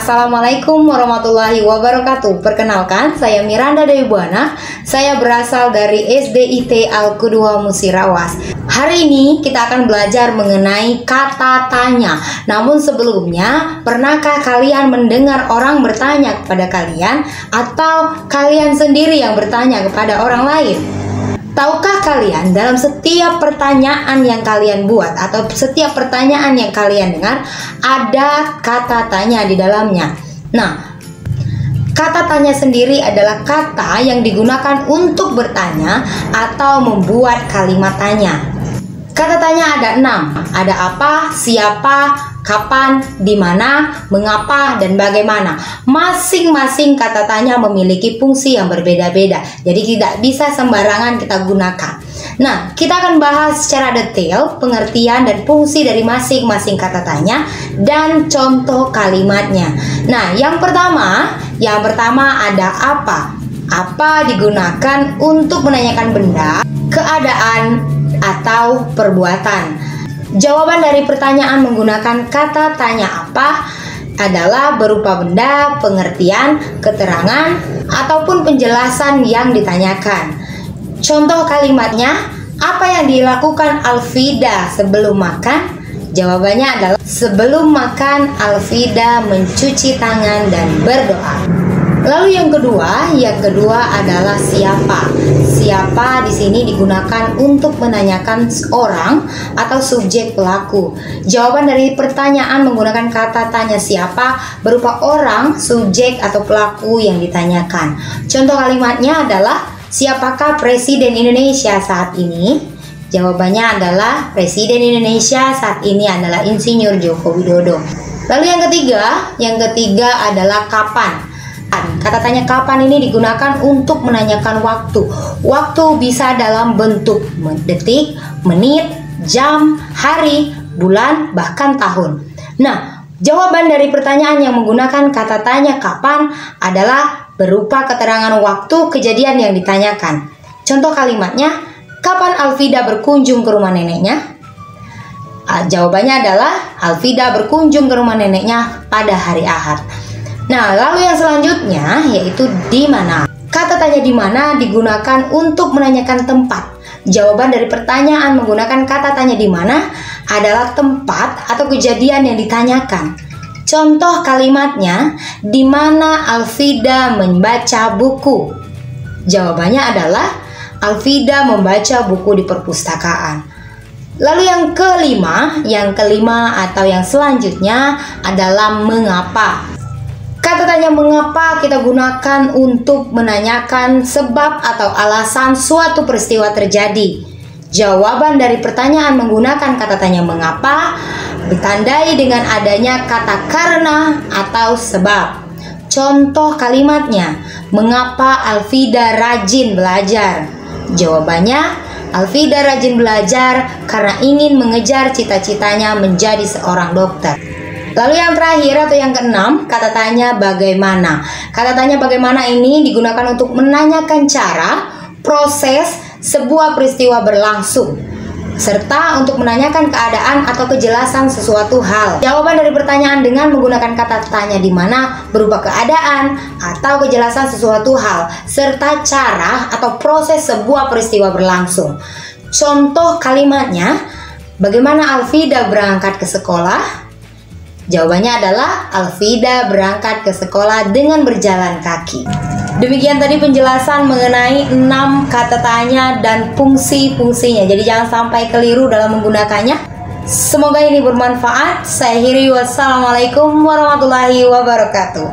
Assalamualaikum warahmatullahi wabarakatuh. Perkenalkan, saya Miranda Dewi Buana. Saya berasal dari SDIT Al-Qudwa Musirawas. Hari ini kita akan belajar mengenai kata tanya. Namun sebelumnya, pernahkah kalian mendengar orang bertanya kepada kalian, atau kalian sendiri yang bertanya kepada orang lain? Tahukah kalian, dalam setiap pertanyaan yang kalian buat atau setiap pertanyaan yang kalian dengar, ada kata tanya di dalamnya. Nah, kata tanya sendiri adalah kata yang digunakan untuk bertanya atau membuat kalimat tanya. Kata tanya ada 6. Ada apa, siapa, kapan, di mana, mengapa, dan bagaimana. Masing-masing kata tanya memiliki fungsi yang berbeda-beda. Jadi tidak bisa sembarangan kita gunakan. Nah, kita akan bahas secara detail pengertian dan fungsi dari masing-masing kata tanya dan contoh kalimatnya. Nah, yang pertama ada apa. Apa digunakan untuk menanyakan benda, keadaan, atau perbuatan. Jawaban dari pertanyaan menggunakan kata tanya apa adalah berupa benda, pengertian, keterangan, ataupun penjelasan yang ditanyakan. Contoh kalimatnya, apa yang dilakukan Alfida sebelum makan? Jawabannya adalah sebelum makan Alfida mencuci tangan dan berdoa. Lalu yang kedua adalah siapa. Siapa di sini digunakan untuk menanyakan orang atau subjek pelaku. Jawaban dari pertanyaan menggunakan kata tanya siapa berupa orang, subjek atau pelaku yang ditanyakan. Contoh kalimatnya adalah siapakah Presiden Indonesia saat ini? Jawabannya adalah Presiden Indonesia saat ini adalah Insinyur Joko Widodo. Lalu yang ketiga adalah kapan. Kata tanya kapan ini digunakan untuk menanyakan waktu. Waktu bisa dalam bentuk detik, menit, jam, hari, bulan, bahkan tahun. Nah, jawaban dari pertanyaan yang menggunakan kata tanya kapan adalah berupa keterangan waktu kejadian yang ditanyakan. Contoh kalimatnya, kapan Alfida berkunjung ke rumah neneknya? Jawabannya adalah Alfida berkunjung ke rumah neneknya pada hari Ahad. Nah, lalu yang selanjutnya yaitu di mana. Kata tanya di mana digunakan untuk menanyakan tempat. Jawaban dari pertanyaan menggunakan kata tanya di mana adalah tempat atau kejadian yang ditanyakan. Contoh kalimatnya, di mana Alfida membaca buku? Jawabannya adalah Alfida membaca buku di perpustakaan. Lalu yang kelima atau yang selanjutnya adalah mengapa. Kata tanya mengapa kita gunakan untuk menanyakan sebab atau alasan suatu peristiwa terjadi. Jawaban dari pertanyaan menggunakan kata tanya mengapa ditandai dengan adanya kata karena atau sebab. Contoh kalimatnya, mengapa Alfida rajin belajar? Jawabannya, Alfida rajin belajar karena ingin mengejar cita-citanya menjadi seorang dokter. Lalu yang terakhir atau yang keenam, kata tanya bagaimana. Kata tanya bagaimana ini digunakan untuk menanyakan cara, proses sebuah peristiwa berlangsung, serta untuk menanyakan keadaan atau kejelasan sesuatu hal. Jawaban dari pertanyaan dengan menggunakan kata tanya di mana berupa keadaan atau kejelasan sesuatu hal, serta cara atau proses sebuah peristiwa berlangsung. Contoh kalimatnya, bagaimana Alfida berangkat ke sekolah? Jawabannya adalah Alfida berangkat ke sekolah dengan berjalan kaki. Demikian tadi penjelasan mengenai 6 kata tanya dan fungsi-fungsinya. Jadi jangan sampai keliru dalam menggunakannya. Semoga ini bermanfaat. Saya akhiri, wassalamualaikum warahmatullahi wabarakatuh.